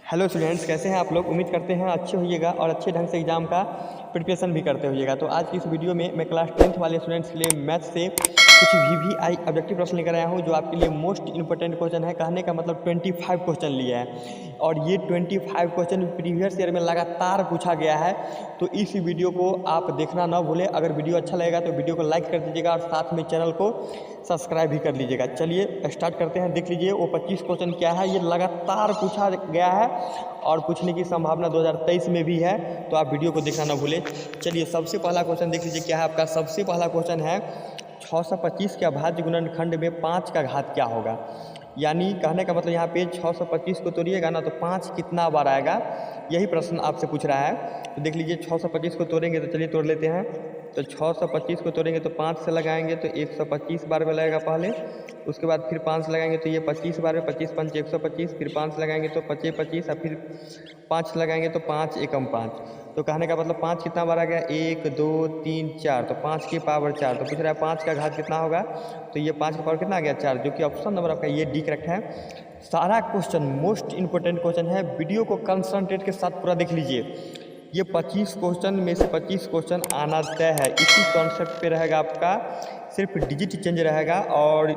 Hello students, कैसे हैं आप लोग। उम्मीद करते हैं अच्छे होइएगा और अच्छे ढंग से एग्ज़ाम का प्रिपरेशन भी करते होइएगा। तो आज की इस वीडियो में मैं क्लास 10th वाले स्टूडेंट्स के लिए मैथ से कुछ VVI ऑब्जेक्टिव प्रश्न लेकर आया हूं, जो आपके लिए मोस्ट इंपॉर्टेंट क्वेश्चन है। कहने का मतलब 25 क्वेश्चन लिया है और ये 25 क्वेश्चन प्रीवियस ईयर में लगातार पूछा गया है। तो इस वीडियो को आप देखना ना भूलें। अगर वीडियो अच्छा लगेगा तो वीडियो को लाइक कर दीजिएगा और साथ में चैनल को सब्सक्राइब भी कर लीजिएगा। चलिए स्टार्ट करते हैं। देख लीजिए वो 25 क्वेश्चन क्या है। ये लगातार पूछा गया है और पूछने की संभावना 2023 में भी है, तो आप वीडियो को देखना ना भूलें। चलिए सबसे पहला क्वेश्चन देख लीजिए क्या है आपका। सबसे पहला क्वेश्चन है 625 के अभाज्य गुणनखंड में 5 का घात क्या होगा। यानी कहने का मतलब यहाँ पे 625 को तोड़िएगा ना तो 5 कितना बार आएगा, यही प्रश्न आपसे पूछ रहा है। तो देख लीजिए 625 को तोड़ेंगे तो चलिए तोड़ लेते हैं। तो 625 को तोड़ेंगे तो 5 से लगाएंगे तो 125 बार में लगेगा पहले। उसके बाद फिर 5 लगाएंगे तो ये 25 बार में, 25 पंच 125। फिर 5 लगाएंगे तो 25 25 और फिर 5 लगाएंगे तो 5 एकम 5। तो कहने का मतलब 5 कितना बार आ गया, 1 2 3 4। तो 5 की पावर 4। तो पूछ रहा है 5 का घात कितना होगा, तो ये 5 का पावर कितना आ गया, 4, जो कि ऑप्शन नंबर आपका ये डी करेक्ट है। सारा क्वेश्चन मोस्ट इंपॉर्टेंट क्वेश्चन है। वीडियो को कंसंट्रेट के साथ पूरा देख लीजिए। ये 25 क्वेश्चन में से 25 क्वेश्चन आना तय है। इसी कॉन्सेप्ट पे रहेगा आपका, सिर्फ डिजिट चेंज रहेगा और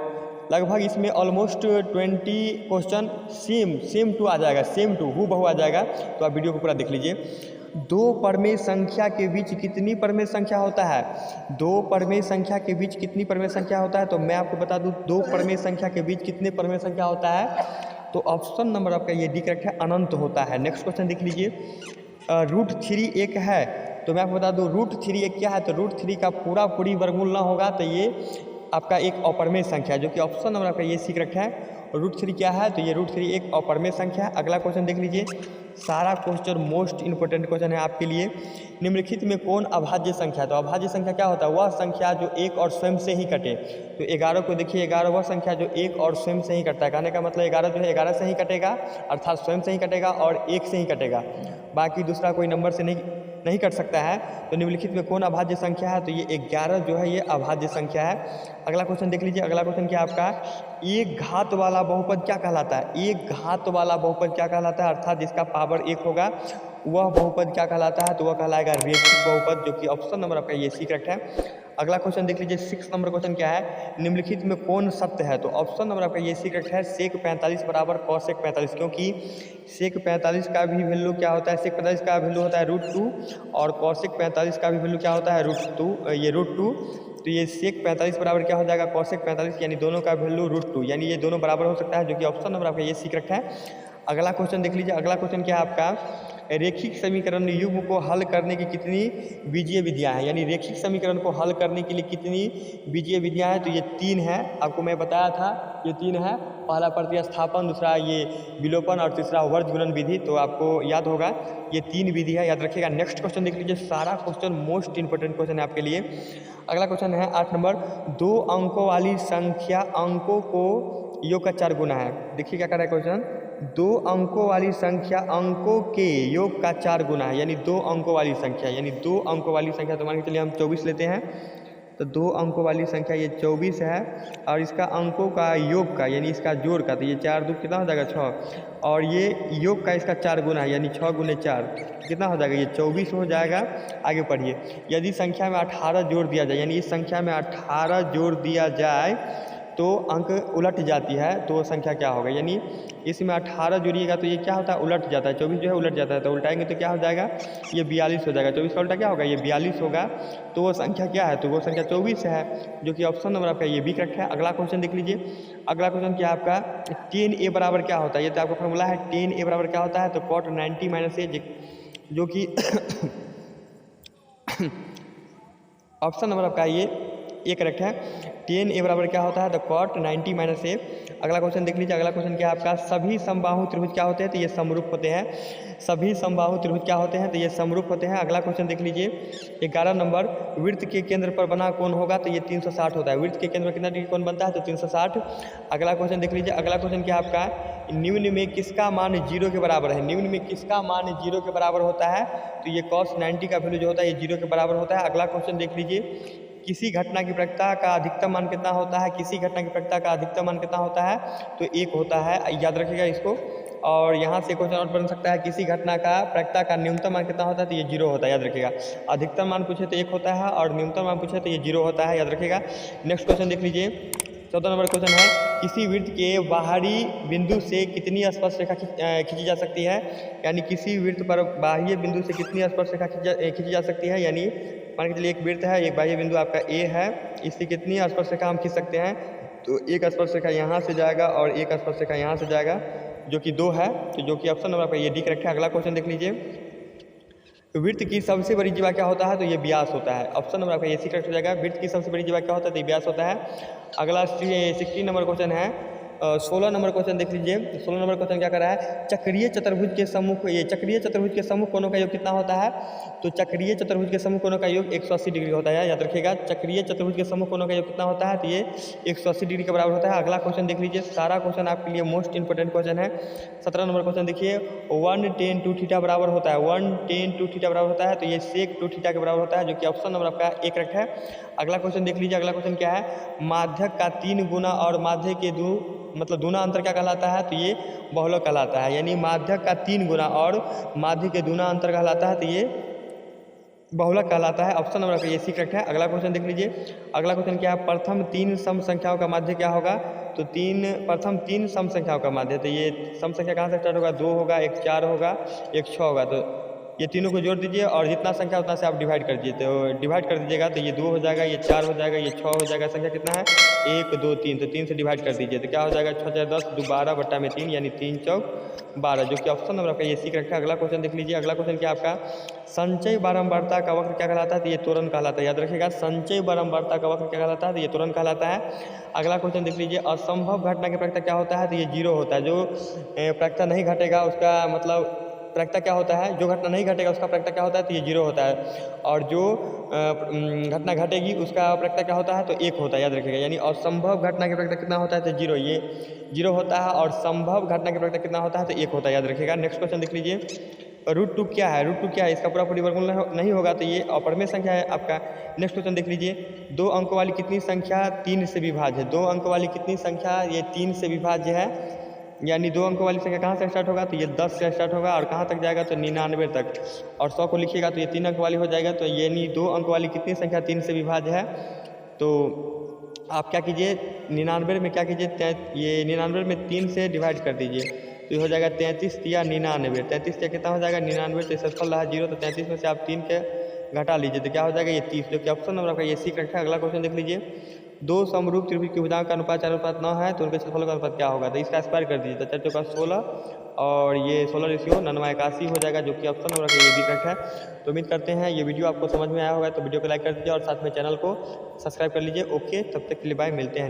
लगभग इसमें ऑलमोस्ट 20 क्वेश्चन सेम टू आ जाएगा, सेम टू हूबहू आ जाएगा। तो आप वीडियो को पूरा देख लीजिए। दो परमेय संख्या के बीच कितनी परमेय संख्या होता है। दो परमेय संख्या के बीच कितनी परमेय संख्या होता है, तो मैं आपको बता दूं दो परमेय संख्या के बीच कितने परमेय संख्या होता है। तो ऑप्शन नंबर आपका ये डी करेक्ट है, अनंत होता है। नेक्स्ट क्वेश्चन देख लीजिए। √3 एक है, तो मैं आपको बता दूं √3 एक क्या है। तो √3 का पूरी वर्गमूल ना होगा तो ये आपका एक अपरमेय संख्या है, जो कि ऑप्शन नंबर आपका ये सी करेक्ट है। √3 क्या है, तो ये √3 एक अपरमेय संख्या है। अगला क्वेश्चन देख लीजिए। सारा क्वेश्चन मोस्ट इंपॉर्टेंट क्वेश्चन है आपके लिए। निम्नलिखित में कौन अभाज्य संख्या है। तो अभाज्य संख्या क्या होता है, वह संख्या जो एक और स्वयं से ही कटे। तो 11 को देखिए, 11 वह संख्या जो एक और स्वयं से ही कटता है। कहने का मतलब 11 जो है 11 से ही कटेगा, अर्थात स्वयं से ही कटेगा और 1 से ही कटेगा, बाकी दूसरा कोई नंबर से नहीं कट सकता है। तो निम्नलिखित में कौन अभाज्य संख्या है, तो ये 11 जो है ये अभाज्य संख्या है। अगला क्वेश्चन देख लीजिए। अगला क्वेश्चन क्या आपका, एक घात वाला बहुपद क्या कहलाता है। एक घात वाला बहुपद क्या कहलाता है, अर्थात जिसका पावर 1 होगा वह बहुपद क्या कहलाता है, तो वह कहलाएगा रेखिक बहुपद, जो कि ऑप्शन नंबर आपका ये सी करेक्ट है। अगला क्वेश्चन देख लीजिए। 6 नंबर क्वेश्चन क्या है, निम्नलिखित में कौन सत्य है। तो ऑप्शन नंबर आपका ये सी करेक्ट है, sec 45 बराबर cos 45, क्योंकि sec 45 का भी वैल्यू क्या होता है, sec 45 का वैल्यू होता है √2 और cos 45 का भी वैल्यू क्या होता है √2। तो ये sec 45 बराबर क्या हो जाएगा, cos 45, यानी दोनों का वैल्यू √2, यानी ये दोनों बराबर हो सकता है, जो कि ऑप्शन नंबर आपका ये सी करेक्ट है। अगला क्वेश्चन देख लीजिए। अगला क्वेश्चन क्या है आपका, रेखिक समीकरण युग्म को हल करने की कितनी बीजीय विधियां हैं। यानी रेखिक समीकरण को हल करने के लिए कितनी बीजीय विधियां हैं, तो ये 3 है। आपको मैं बताया था ये 3 है। पहला प्रतिस्थापन, दूसरा ये विलोपन और तीसरा वर्ज गुणन विधि। तो आपको याद होगा ये 3 विधि है, याद रखिएगा। नेक्स्ट क्वेश्चन देख लीजिए। सारा क्वेश्चन मोस्ट इंपॉर्टेंट क्वेश्चन है आपके लिए। अगला क्वेश्चन है 8 नंबर। 2 अंकों वाली संख्या अंकों को योग का 4 गुना है। देखिए क्या कर रहा है क्वेश्चन, 2 अंकों वाली संख्या अंकों के योग का 4 गुना है, यानी 2 अंकों वाली संख्या, यानी 2 अंकों वाली संख्या। तो मान के चलिए हम 24 लेते हैं, तो 2 अंकों वाली संख्या ये 24 है और इसका अंकों का योग का यानी इसका जोड़ का, तो ये 4 2 कितना हो जाएगा 6, और ये योग का इसका 4 गुना है, यानी 6 गुने 4 कितना हो जाएगा, ये 24 हो जाएगा। आगे पढ़िए। यदि संख्या में 18 जोड़ दिया जाए, यानी इस संख्या में 18 जोड़ दिया जाए तो अंक उलट जाती है, तो वो संख्या क्या होगा। यानी इसमें 18 जोड़िएगा तो ये क्या होता है, उलट जाता है। 24 जो है उलट जाता है, तो उल्टाएंगे तो क्या हो जाएगा, ये 42 हो जाएगा। 24 का उल्टा क्या होगा, ये 42 होगा। तो वो संख्या क्या है, तो वो संख्या 24 है, जो कि ऑप्शन नंबर आपका ये बी करेक्ट है। अगला क्वेश्चन देख लीजिए। अगला क्वेश्चन क्या आपका, tan a बराबर क्या होता है। ये तो आपका फॉर्मूला है, tan a बराबर क्या होता है, तो cot 90 - a, जो कि ऑप्शन नंबर आपका ये करेक्ट है। tan a बराबर क्या होता है, तो cot 90 - a। अगला क्वेश्चन देख लीजिए। अगला क्वेश्चन क्या है आपका, सभी समबाहु त्रिभुज क्या होते हैं, तो ये समरूप होते हैं। सभी समबाहु त्रिभुज क्या होते हैं, तो ये समरूप होते हैं। अगला क्वेश्चन देख लीजिए। 11 नंबर। वृत्त के केंद्र पर बना कोण होगा, तो ये 360 होता है। वृत्त के केंद्र पर कितना डिग्री कोण बनता है, तो 360। अगला क्वेश्चन देख लीजिए। अगला क्वेश्चन क्या आपका, निम्न में किसका मान 0 के बराबर है। निम्न में किसका मान 0 के बराबर होता है, तो ये cos 90 का वैल्यू जो होता है ये 0 के बराबर होता है। अगला क्वेश्चन देख लीजिए। किसी घटना की प्रकृति का अधिकतम मान कितना होता है, किसी घटना की प्रकृति का अधिकतम मान कितना होता है, तो 1 होता है, याद रखिएगा इसको। और यहाँ से क्वेश्चन और बन सकता है किसी घटना का प्रायिकता का न्यूनतम मान कितना होता है, तो ये 0 होता है, याद रखिएगा। अधिकतम मान पूछे तो 1 होता है और न्यूनतम मान पूछे तो ये 0 होता है, याद रखिएगा। नेक्स्ट क्वेश्चन देख लीजिए, 14 नंबर क्वेश्चन है, किसी वृत्त के बाहरी बिंदु से कितनी स्पर्श रेखा खींची जा सकती है, यानी किसी वृत्त पर बाह्य बिंदु से कितनी स्पर्श रेखा खींची जा सकती है। यानी मान के चलिए एक वृत्त है, एक बाह्य बिंदु आपका ए है, इससे कितनी स्पर्श रेखा हम खींच सकते हैं, तो एक स्पर्श रेखा यहाँ से जाएगा और एक स्पर्श रेखा यहाँ से जाएगा, जो कि 2 है, तो जो कि ऑप्शन नंबर आपका ये डी करेक्ट है। अगला क्वेश्चन देख लीजिए, वृत्त की सबसे बड़ी जीवा क्या होता है, तो ये व्यास होता है। ऑप्शन नंबर आपका ये सी करेक्ट हो जाएगा। वृत्त की सबसे बड़ी जीवा क्या होता है, तो ये व्यास होता है। अगला 16 नंबर क्वेश्चन है, 16 नंबर क्वेश्चन देख लीजिए। 16 नंबर क्वेश्चन क्या कर रहा है, चक्रीय चतुर्भुज के सम्मुख, ये चक्रीय चतुर्भुज के सम्मुख कोणों का योग कितना होता है, तो चक्रीय चतुर्भुज के सम्मुख कोणों का योग 180 डिग्री होता है, याद रखिएगा। चक्रीय चतुर्भुज के सम्मुख कोणों का योग कितना होता है, तो ये 180 डिग्री के बराबर होता है। अगला क्वेश्चन देख लीजिए, सारा क्वेश्चन आपके लिए मोस्ट इंपोर्टेंट क्वेश्चन है। 17 नंबर क्वेश्चन देखिए, 1 tan 2 थीटा बराबर होता है, 1 tan 2 थीटा बराबर होता है, तो ये sec 2 थीटा के बराबर होता है, जो कि ऑप्शन नंबर आपका एक करेक्ट है। अगला क्वेश्चन देख लीजिए, अगला क्वेश्चन क्या है, माध्यक का 3 गुना और माध्य के दूना अंतर क्या कहलाता है, तो ये बहुलक कहलाता है। यानी माध्यक का 3 गुना और माध्य के दूना अंतर कहलाता है, तो ये बहुलक कहलाता है। ऑप्शन नंबर ये सी करेक्ट है। अगला क्वेश्चन देख लीजिए, अगला क्वेश्चन क्या है, प्रथम 3 सम संख्याओं का माध्य क्या होगा, तो प्रथम 3 सम संख्याओं का माध्य, तो ये सम संख्या कहाँ से स्टार्ट होगा, 2 होगा, एक 4 होगा, एक 6 होगा, तो ये तीनों को जोड़ दीजिए और जितना संख्या उतना से आप डिवाइड कर दीजिए, तो डिवाइड कर दीजिएगा तो ये 2 हो जाएगा, ये 4 हो जाएगा, ये 6 हो जाएगा। संख्या कितना है, 1 2 3, तो 3 से डिवाइड कर दीजिए, तो क्या हो जाएगा, 6 4 10 2 12 बट्टा में 3, यानी 3 चौक 12, जो कि ऑप्शन नंबर आपका ये सी करेक्ट है। अगला क्वेश्चन देख लीजिए, अगला क्वेश्चन क्या आपका, संचय बारंबारता का वक्र क्या कहलाता है, तो ये त्वरण कहलाता है, याद रखिएगा। संचय बारंबारता का वक्र क्या कहलाता है, तो ये त्वरण कहलाता है। अगला क्वेश्चन देख लीजिए, असंभव घटना की प्रायिकता क्या होता है, तो ये 0 होता है। जो प्रायिकता नहीं घटेगा उसका मतलब प्रायिकता क्या होता है, जो घटना नहीं घटेगा उसका प्रायिकता क्या होता है, तो ये 0 होता है। और जो घटना घटेगी उसका प्रायिकता क्या होता है, तो 1 होता है, याद रखिएगा। यानी असंभव घटना की प्रायिकता कितना होता है, तो 0, ये 0 होता है, और संभव घटना की प्रायिकता कितना होता है, तो 1 होता है, याद रखिएगा। नेक्स्ट क्वेश्चन देख लीजिए, √2 क्या है, √2 क्या है, इसका पूरा परिवर्गमूल नहीं होगा, तो ये अपरमेय संख्या है आपका। नेक्स्ट क्वेश्चन देख लीजिए, 2 अंक वाली कितनी संख्या 3 से विभाज्य है, 2 अंक वाली कितनी संख्या ये 3 से विभाज्य है, यानी 2 अंक वाली संख्या कहाँ से स्टार्ट होगा, तो ये 10 से स्टार्ट होगा और कहाँ तक जाएगा, तो 99 तक, और 100 को लिखिएगा तो ये 3 अंक वाली हो जाएगा। तो ये नहीं 2 अंक वाली कितनी संख्या 3 से विभाज्य है, तो आप क्या कीजिए 99 में क्या कीजिए, ये 99 में 3 से डिवाइड कर दीजिए, तो ये हो जाएगा 33 या 99, 33 से कितना हो जाएगा 99, तो इसका फल रहा 0, तो 33 में से आप 3 के घटा लीजिए, तो क्या हो जाएगा ये 30, जो कि ऑप्शन नंबर आपका ये सी करेक्ट है। अगला क्वेश्चन देख लीजिए, 2 समरूप त्रिभुज की भुजाओं का अनुपात 4:9 है, तो उनके क्षेत्रफल का अनुपात क्या होगा, तो इसका स्क्वायर कर दीजिए, तो 4 चौका 16 और ये 16 रेशियो 981 हो जाएगा, जो कि ऑप्शन नंबर का ये भी करेक्ट है। तो उम्मीद करते हैं ये वीडियो आपको समझ में आया होगा, तो वीडियो को लाइक कर दीजिए और साथ में चैनल को सब्सक्राइब कर लीजिए। ओके, तब तक के लिए बाय, मिलते हैं।